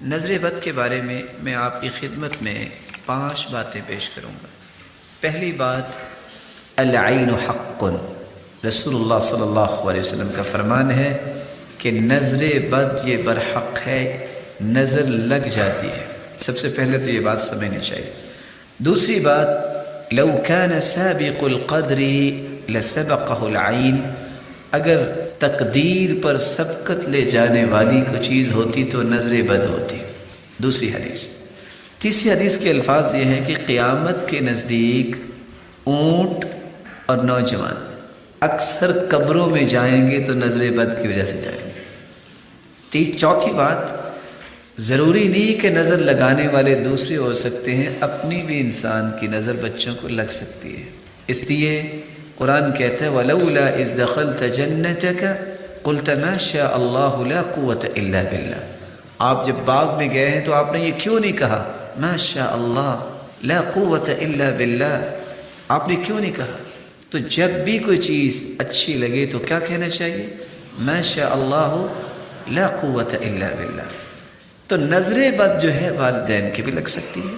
نظر بد کے بارے میں آپ کی خدمت میں 5 باتیں پیش کروں گا۔ پہلی بات، العین حق، رسول اللہ صلی اللہ علیہ وسلم کا فرمان ہے کہ نظر بد یہ برحق ہے، نظر لگ جاتی ہے۔ سب سے پہلے تو یہ بات سمجھنی چاہیے۔ دوسری بات، لو کان سابق القدر لسبقہ العین، اگر تقدیر پر سبقت لے جانے والی کوئی چیز ہوتی تو نظر بد ہوتی۔ دوسری حدیث۔ تیسری حدیث کے الفاظ یہ ہیں کہ قیامت کے نزدیک اونٹ اور نوجوان اکثر قبروں میں جائیں گے تو نظر بد کی وجہ سے جائیں گے۔ چوتھی بات، ضروری نہیں کہ نظر لگانے والے دوسرے ہو سکتے ہیں، اپنی بھی انسان کی نظر بچوں کو لگ سکتی ہے۔ اس لیے قرآن کہتا ہے وَلَوْلَا إِذْ دَخَلْتَ جَنَّتَكَ قُلْتَ مَا شَاءَ اللَّهُ لَا قُوَّةَ إِلَّا بِاللَّهِ، آپ جب باغ میں گئے ہیں تو آپ نے یہ کیوں نہیں کہا مَا شَاءَ اللَّهُ لَا قُوَّةَ إِلَّا بِاللَّهِ، آپ نے کیوں نہیں کہا؟ تو جب بھی کوئی چیز اچھی لگے تو کیا کہنا چاہیے؟ مَا شَاءَ اللَّهُ لَا قُوَّةَ إِلَّا بِاللَّهِ۔ تو نظر بد جو ہے والدین کی بھی لگ سکتی ہے،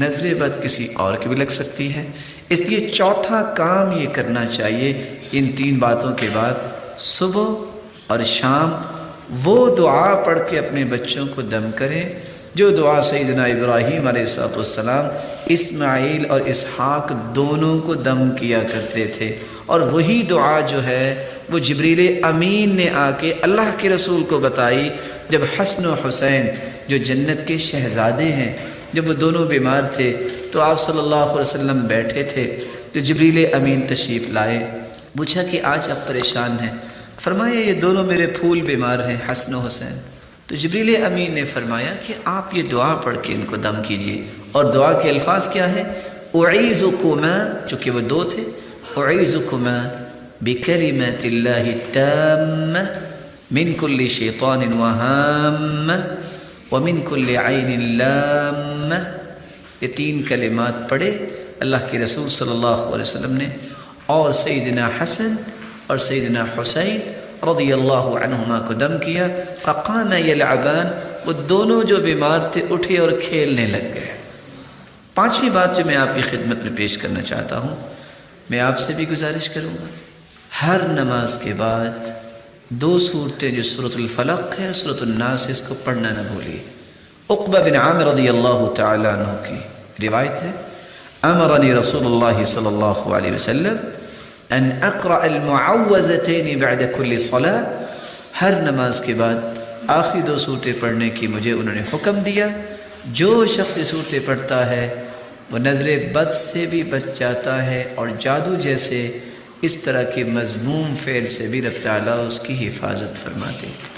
نظر بد کسی اور کی بھی لگ سکتی ہے۔ اس لیے چوتھا کام یہ کرنا چاہیے ان 3 باتوں کے بعد، صبح اور شام وہ دعا پڑھ کے اپنے بچوں کو دم کریں جو دعا سیدنا ابراہیم علیہ السلام اسماعیل اور اسحاق دونوں کو دم کیا کرتے تھے، اور وہی دعا جو ہے وہ جبریل امین نے آ کے اللہ کے رسول کو بتائی جب حسن و حسین جو جنت کے شہزادے ہیں جب وہ دونوں بیمار تھے تو آپ صلی اللہ علیہ وسلم بیٹھے تھے، تو جبریل امین تشریف لائے، پوچھا کہ آج آپ پریشان ہیں؟ فرمایا یہ دونوں میرے پھول بیمار ہیں، حسن و حسین۔ تو جبریل امین نے فرمایا کہ آپ یہ دعا پڑھ کے ان کو دم کیجئے، اور دعا کے الفاظ کیا ہے؟ اعیذکما، چونکہ وہ 2 تھے، اعیذکما بکلمات اللہ التامہ من کل شیطان وہامہ ومن کل عین لامہ۔ یہ 3 کلمات پڑھے اللہ کے رسول صلی اللہ علیہ وسلم نے، اور سیدنا حسن اور سیدنا حسین رضی اللہ عنہما کو دم کیا، فقام یلعبان، وہ دونوں جو بیمار تھے اٹھے اور کھیلنے لگ گئے۔ 5ویں بات جو میں آپ کی خدمت میں پیش کرنا چاہتا ہوں، میں آپ سے بھی گزارش کروں گا، ہر نماز کے بعد 2 صورتیں جو سورۃ الفلق ہے سورۃ الناس، اس کو پڑھنا نہ بھولیے۔ عقبہ بن عامر رضی اللہ تعالی عنہ کی روایت ہے، امرنی رسول اللہ صلی اللہ علیہ وسلم ان اقرأ المعوذتین بعد کل صلاة، ہر نماز کے بعد آخری 2 صورتیں پڑھنے کی مجھے انہوں نے حکم دیا، جو شخص یہ صورتیں پڑھتا ہے وہ نظر بد سے بھی بچ جاتا ہے، اور جادو جیسے اس طرح کے مذموم فعل سے بھی رب تعالیٰ اس کی حفاظت فرماتے ہیں۔